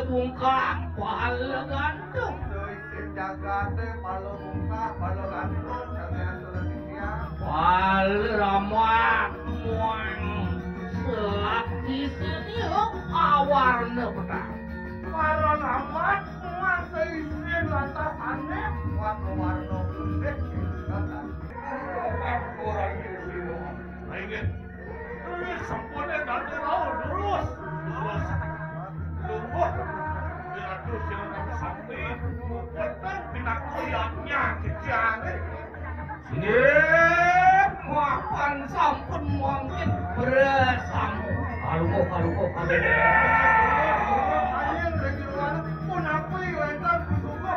bungkang pala gantung jagate palo buka palo gantung sampean televisia pala ramuan muang selak di sini awarna petang para ramat muang seisian lantasannya warna-warna putih kata orang itu ingin ini sempurna dan lurus tumbuh terus yang sampai betul kita koyaknya kejang makan sampun mungkin bersama kalau anjing regiruan pun apa iwentan kusuko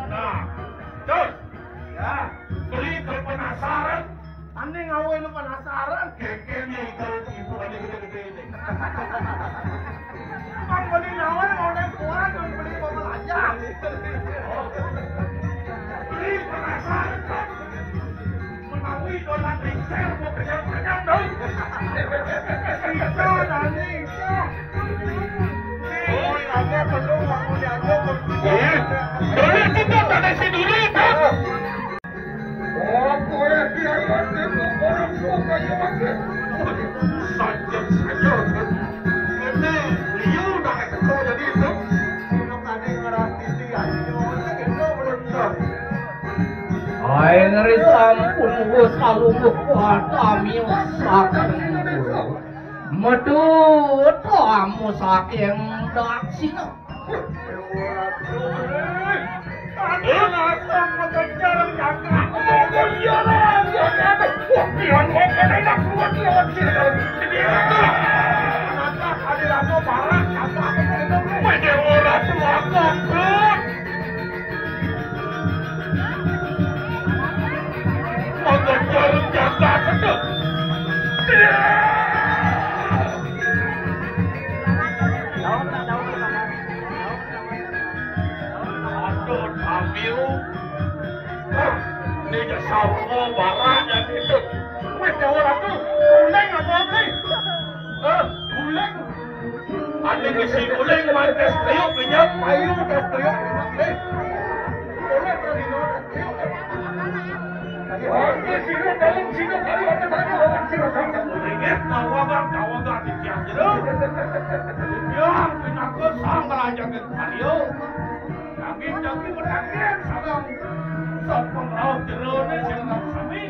Nah, terus ya, beli penasaran. Ane ngawen penasaran, kekene kalau ibu aja gede-gede ini. Bang beli nawan mau naik kuat, beli mobil aja. Beli penasaran kan? Menawi dolan ringsel mau kenyang-kenyang dong. Bisa nanti, bisa. Oh, ini perlu aku diajak berdua. Dulu kita tak si dulu kan? Oh, boleh dia orang tua kayu makan. Saja kan? Ini liu dah kau jadi itu. Kalau tadi ngeras titi ayo, itu belum sah. Ay ngeri sampun gue selalu buat kami usahakan medut kamu saking daksina Aduh, asam mengejar jaga. Oh, iya lah, pion makan enak buat lewat sini. Kenapa hadir aku barang? Apa itu? Wede orang tua goblok. Mengejar jaga betul. Ini ya sama barang yang itu. Wes orang tu guling apa ni? Guling. Ada kesi guling mantes triuk minyak payu tes triuk minyak ni. Boleh tadi no triuk. Oh, sini dalam sini kali ada tadi orang sini sama. Ingat kawagan di tiang jeruk. Yang pinakut sang raja ke kaliu. Daging berdaging sarang. Sopong laut jeruk ni jangan kami.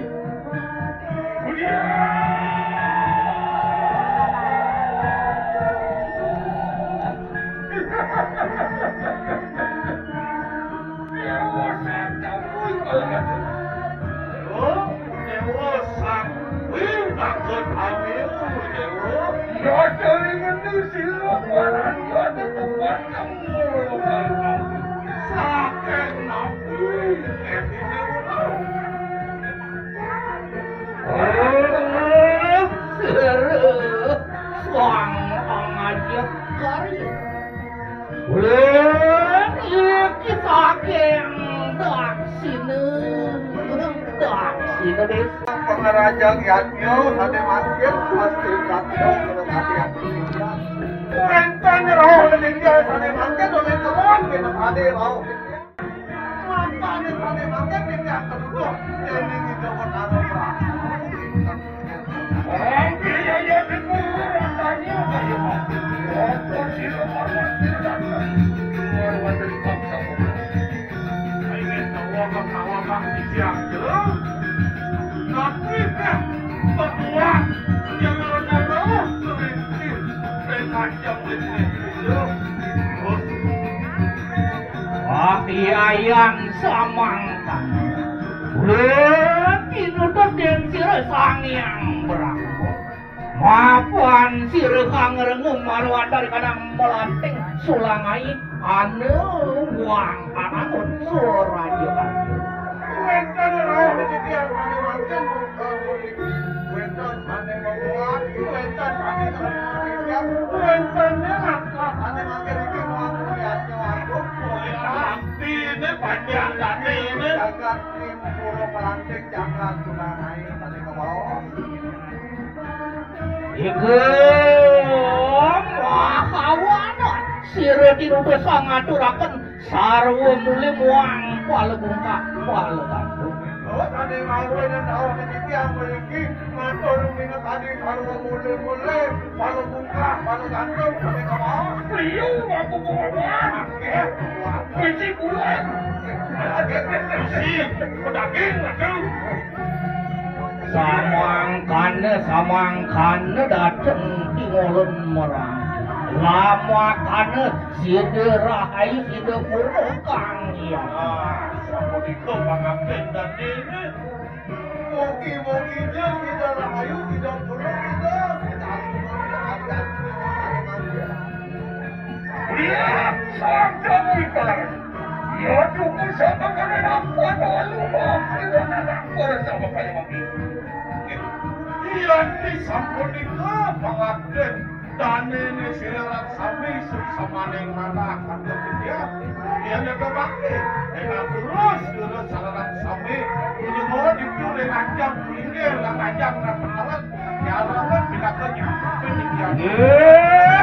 Pengerajang yatnya sate makin pasti kakyo terus hati-hati dia. Rentan roh dari dia sate makin oleh kawan kita ada roh. Mantan sate makin dia kedua jadi kita bertaruh berapa. Dia ya itu rasanya kayak apa sih hormat tidak hormat dari bangsa. Ingin kawan-kawan di siang terus. Tapi kan berdua yang rendah kerinci bermacam itu. Tapi ayam samangkan. Kinutot dan sirah sang yang berangkut. Maafan sirah kang rengum marwan dari kadang melanting sulangai anu buang kananun suraja banjir. Wentan roh di dia kami makan wentan ane membuat wentan ane wentannya apa ane makan iki yang tadi ini. Jagat tim puro melantik jangan tunanai tadi ke bawah. Iku makawanan sire tinu bisa ngaturaken sarwa mule muang palebungka palegantung. Oh tadi malu dan tahu nanti yang memiliki ngatur minat tadi sarwa mule palebungka palegantung tadi ke bawah. Liu aku bawa. Biji bulan. Biji pedaging aku. Samangkane dateng di ngolon merang. Lamakannya sida rahayu sida purno kang iya. Sama di kepangapin dan ini. Mogi-mogi dia sida rahayu sida purno kita Lihat saja kita. Ya cukup sama kalian aku ada lumah. Kita nak bersama kalian mami. Iya ni sampun di kepangapin. Dan ini silakan sami sama neng mana akan dia. Dia nak berbakti. Dengan terus silakan sami. Ini mau dipilih ngajang pinggir dan ngajang dan penalat. Ya lawan tidak kenyang.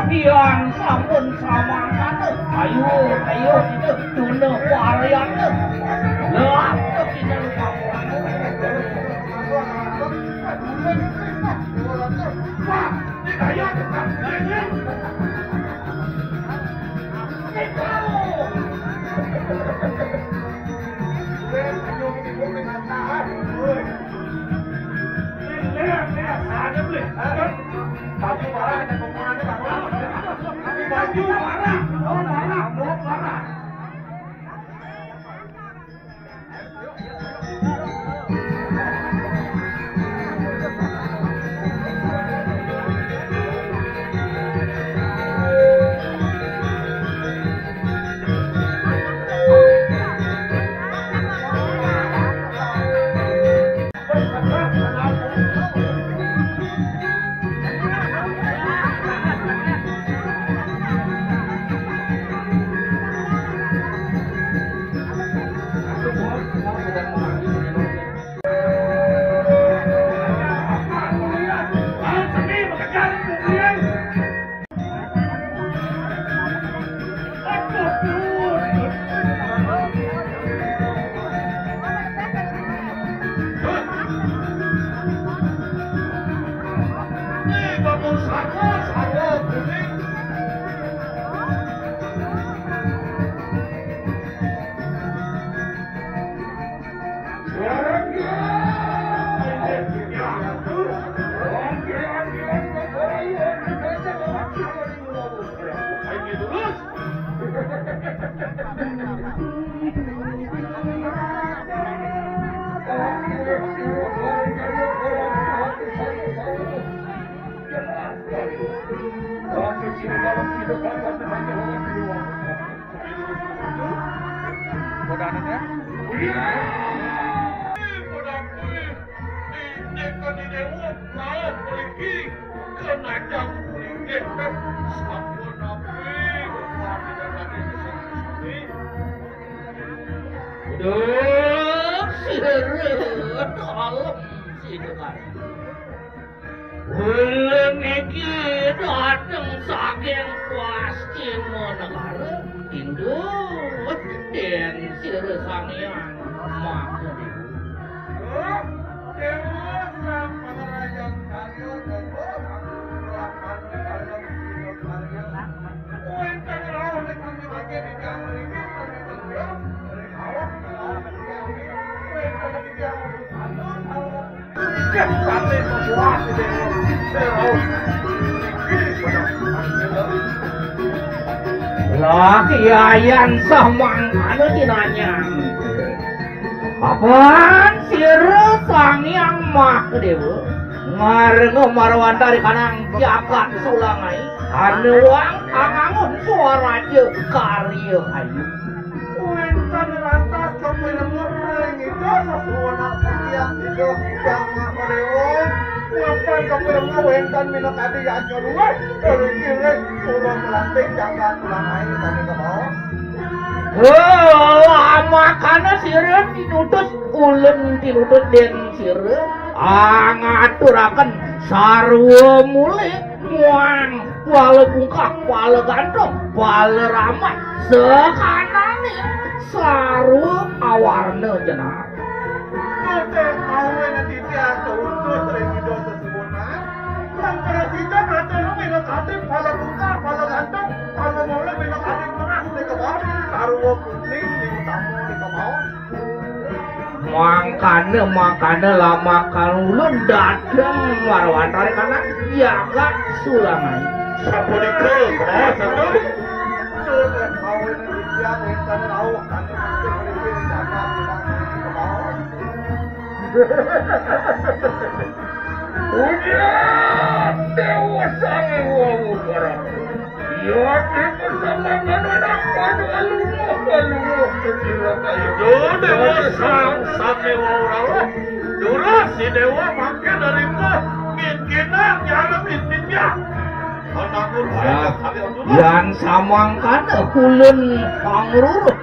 Pian sampun samangkane. Ayo itu tuna variannya. Lah kita lupa. Wah, dikaya tetap ini. Baju marah dan penggunaannya baju marah, marah. Kiayan samangkane dinanya. Apaan sire sangyang mahdewa ngarenga marwandari kanang jagat sulangai anuang angangun suaraja karya ayu. Wintan lantas kepelemureng itu sesuatu yang hidup yang makodewa. Ngapain kepelemur wintan minat adi yang kedua. Kira-kira suruh melantik jangan tulang air tadi ke bawah. Makan Pan dinutus ulun tinutut den sire ngaturaken sarwa mule muang wale bungkah wale gandong wale ramah sekanane sarwa awarna jenar Kote awe nanti tiasa untuk revido sesubunan yang presiden ada lo minum kadim pala buka pala ganteng pala mulai minum kadim emas di kebawah sarwa kuning di tamu di kebawah makane lama kalulun dadeng warwan tarik kanan ya gak sulangan Sapunika kumaha satu? Kote awe nanti tiasa intan tahu kan mungkin lebih jaga bilang di kebawah Ujian Dewa Sang Wawu Barang. Ya bersama anak padu aluh kecil kayu. Dewa Sang Wawu Barang. Dura si Dewa makin dari kau minkinang jangan mintinnya. Anak urus kalian dulu. yang samangkan kulun pangrurut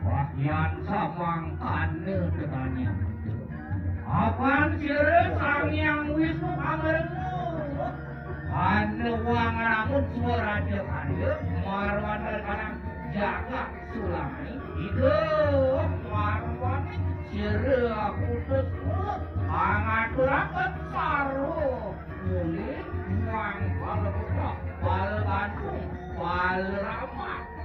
Wahyan samangkane katanya. Apaan sire sang yang Wisnu Pangrengo? Anu wang rangun suara karya marwan kanang jaga sulai. Itu marwan sire aku terus angaturaken saru muli wang balabuka bal Bandung bal Rama.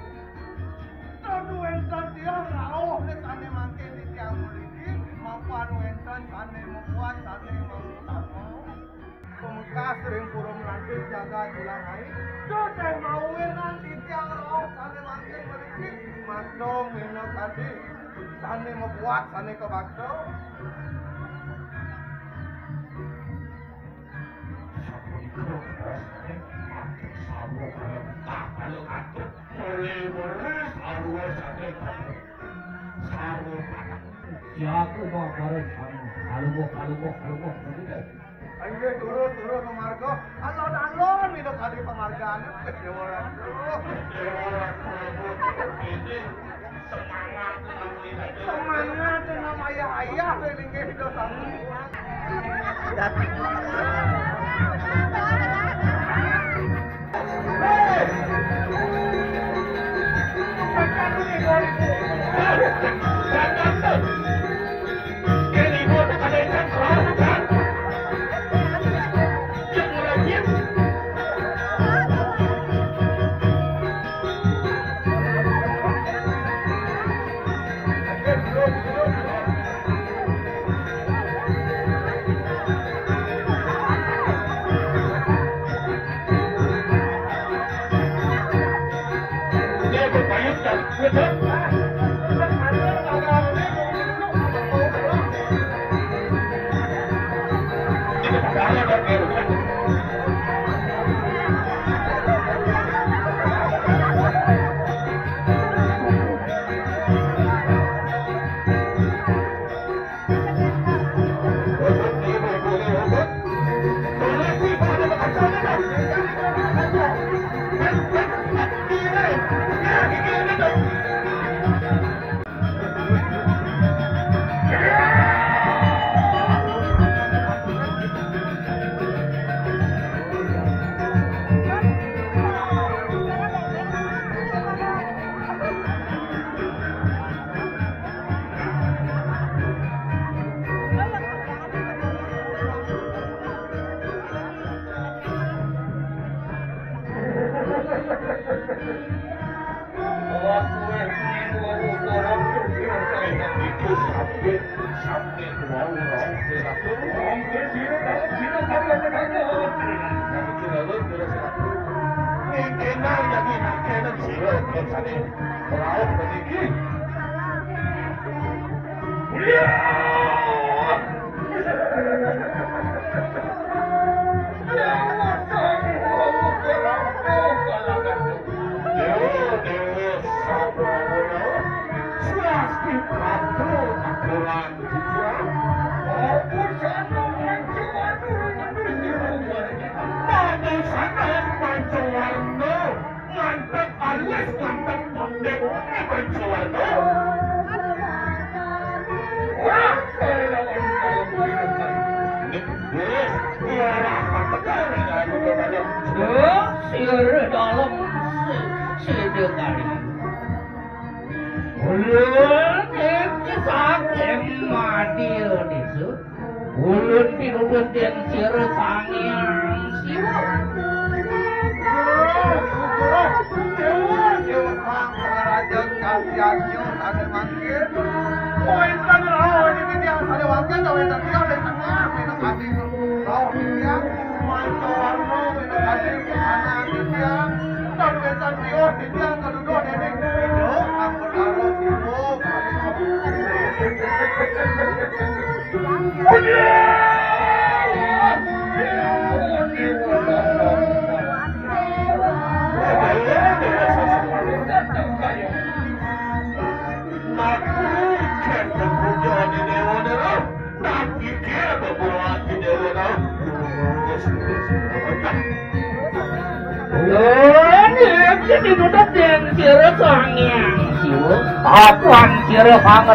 Aduh, entar dia rauh nih tane mangke di tiang kasring purung nanti jaga tulang hai sudah mauin nanti tiang roh sane makin berikit madong minum tadi sane membuat sane kebakso Siapa mau bareng kamu? Kalau ayo turun ke marga alon minum tadi penghargaan semangat dengan ayah lingkih hidup sami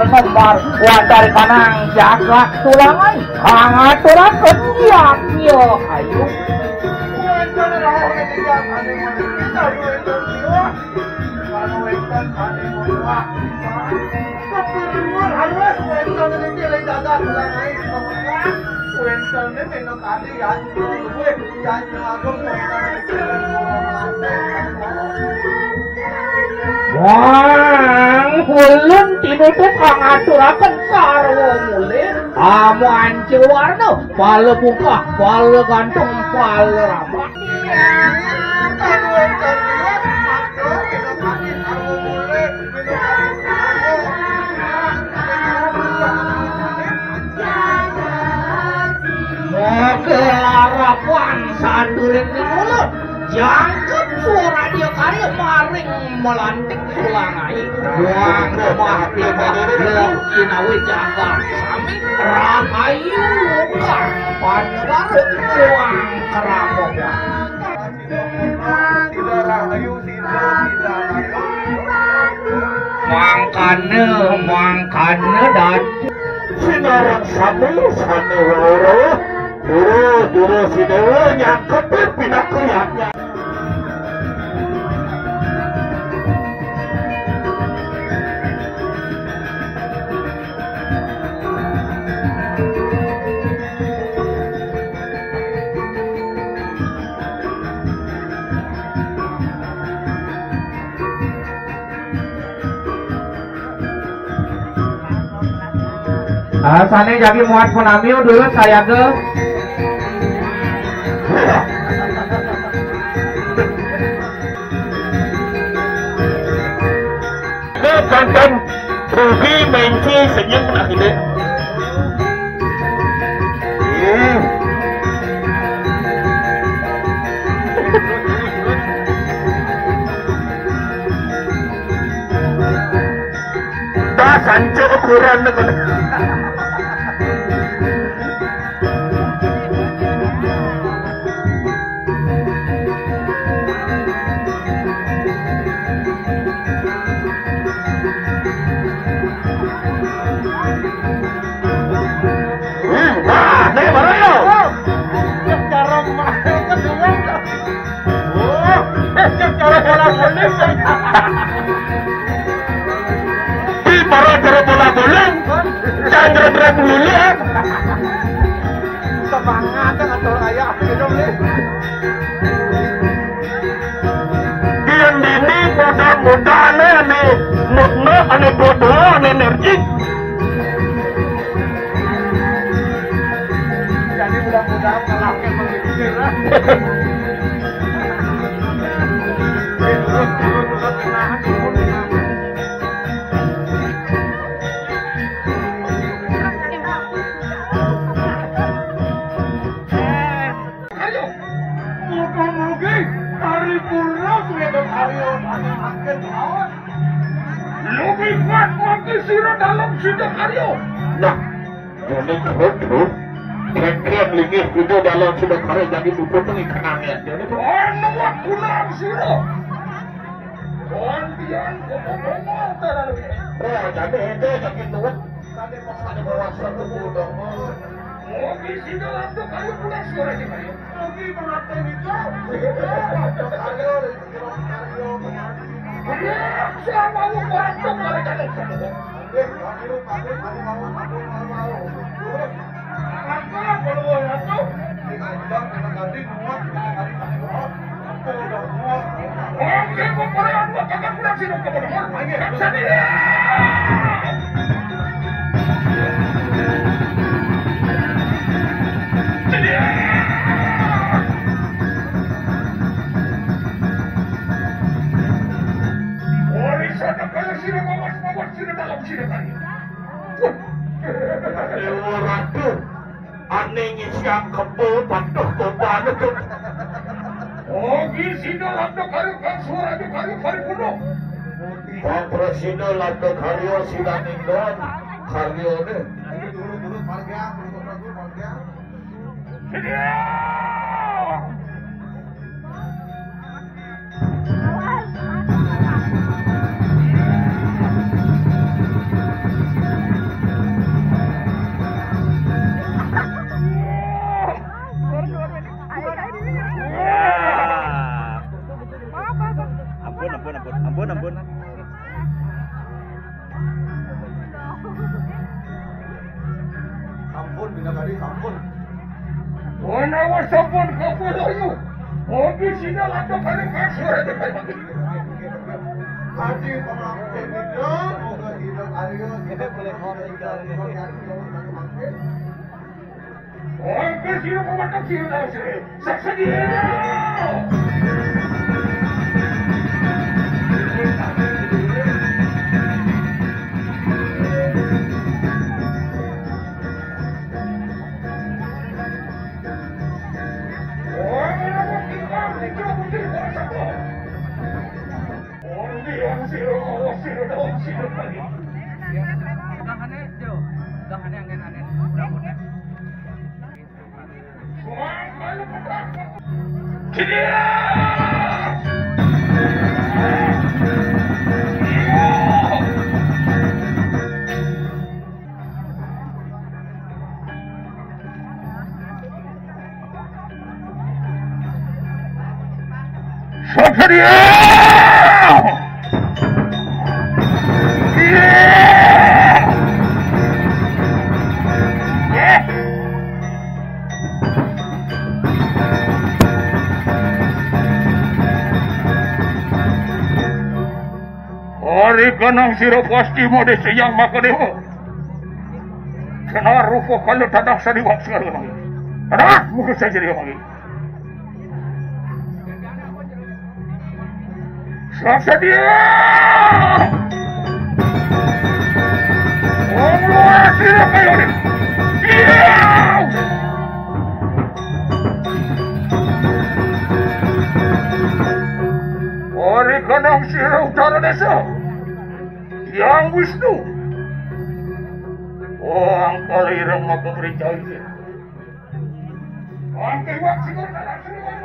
Kembar wadar kanang jaga tulangan hangaturan kendiam yo ayo Wang ulun tinutup kang aturaken sarwa mulih amo ancil warna pala buka pala gantung pala ramah kelaраpan sandurin di mulut jangkep suara dia karya maring melantik sulangai buang rumah tiba kinawi jaga sami rahayu luka panwaru buang keramoga mangkane dan sinaran sami saneworo duru sinewo nyangkep pindah kriaknya Sana jadi muat penamiu dulu saya ke konten rugi menci senyum nak ini dah sanco ukuran nak mudah-mudahan ane mutna ane bodoh ane energik jadi mudah-mudahan kalahkan mengirimkan lah lebih kuat lagi sirah dalam sidak karyo. Nah, ini terus keren lingis itu dalam sidak karyo jadi buku pengikanannya. Jadi nuat kunang sirah. Kondian ngomong terlalu. Oh, jadi itu sakit nuat. Tadi pas ada bawa satu budong. Lagi sidak lantu karyo pulang suara di karyo. Lagi melatih itu. Karyo. Siapa mau bantu mereka nih? Ratu aneh siang kebo patuh toba itu oh gisido lando karyo kan suara di karyo paripuno Pak Presiden lando karyo sila ninggon karyo ne dulu marga ampun. Sampun, bina tadi sampun. Wana wa sampun kapuloyo. Ogi sina lato kare kasure de kai. Adi pangapin itu, moga hidup Aryo, kita boleh hormat dan Oke, sino pumatak sino daw siya? Saksadiero! Hari kanang siro pasti mo de siyang makadeho. Senaruh ko kalau tadak sa diwak sekarang lagi. Tadak mukha sa jadi lagi. Saksa dia. Oh, luar siro kayo ni. Hari kanang siro utara desa. Yang Wisnu. Oh, ang kalirang magpaperintah itu. Ang kiwak siguro na lang sila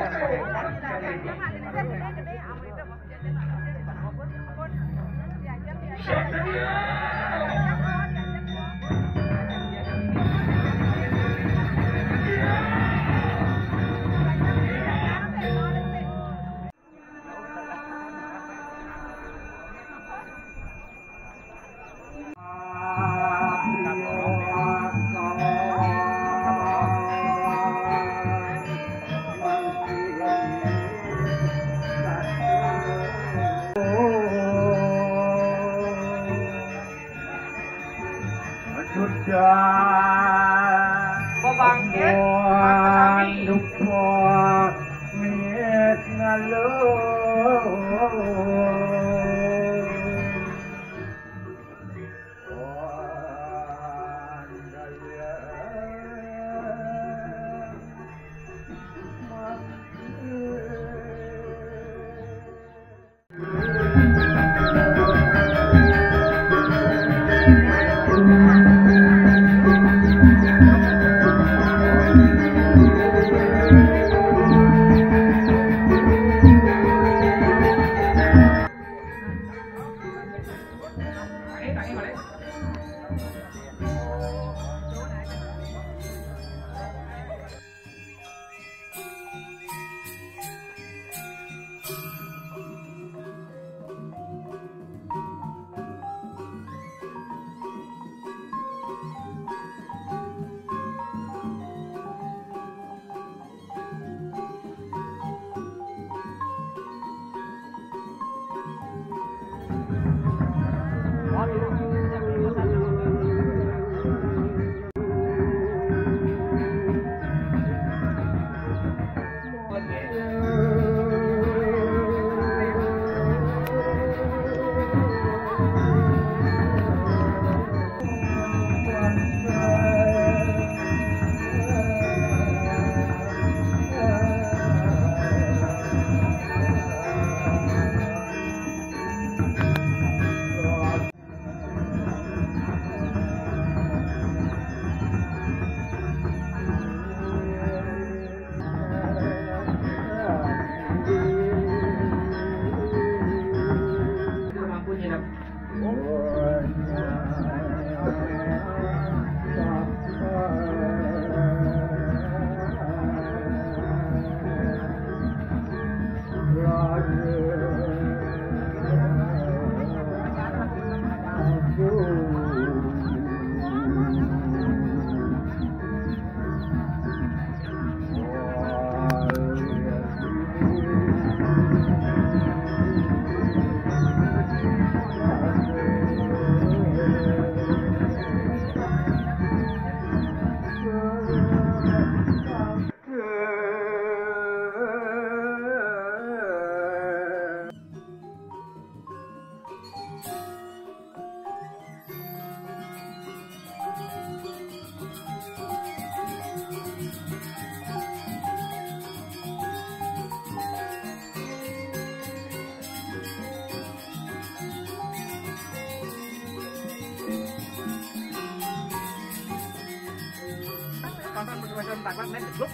nonton bersama takut main grup.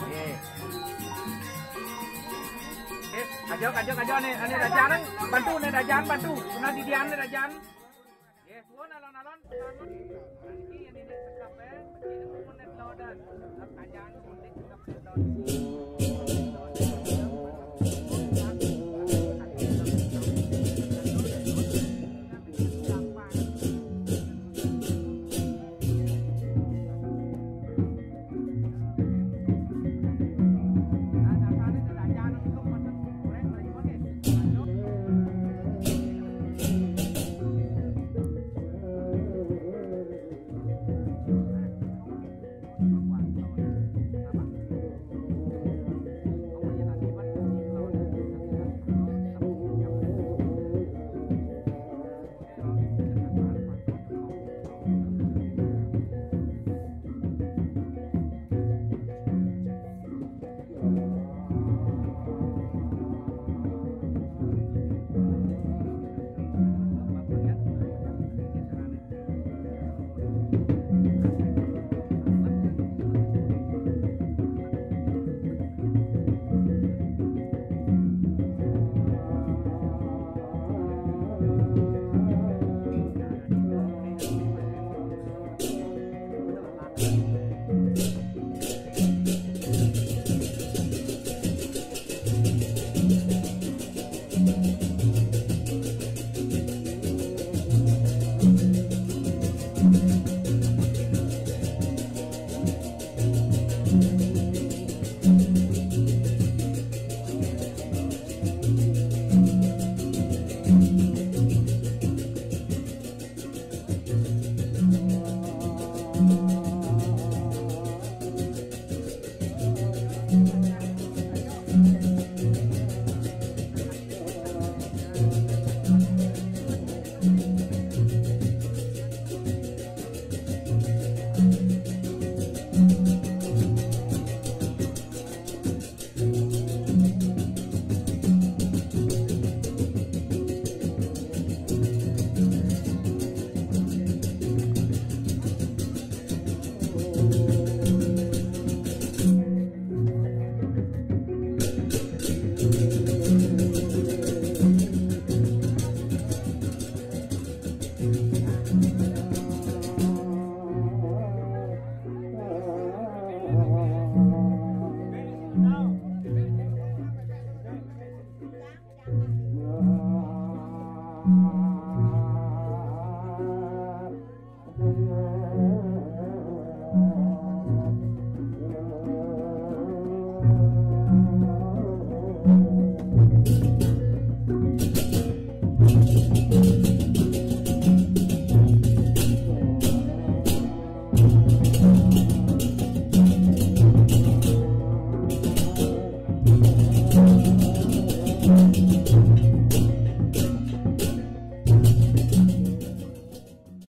Oke. Kajo nih, ini Rajan bantu nih Rajan bantu. Pernah didian nih Rajan. Yes, suon alon. Ini sekap begini pun net loadan. Kajan suntik sekap loadan.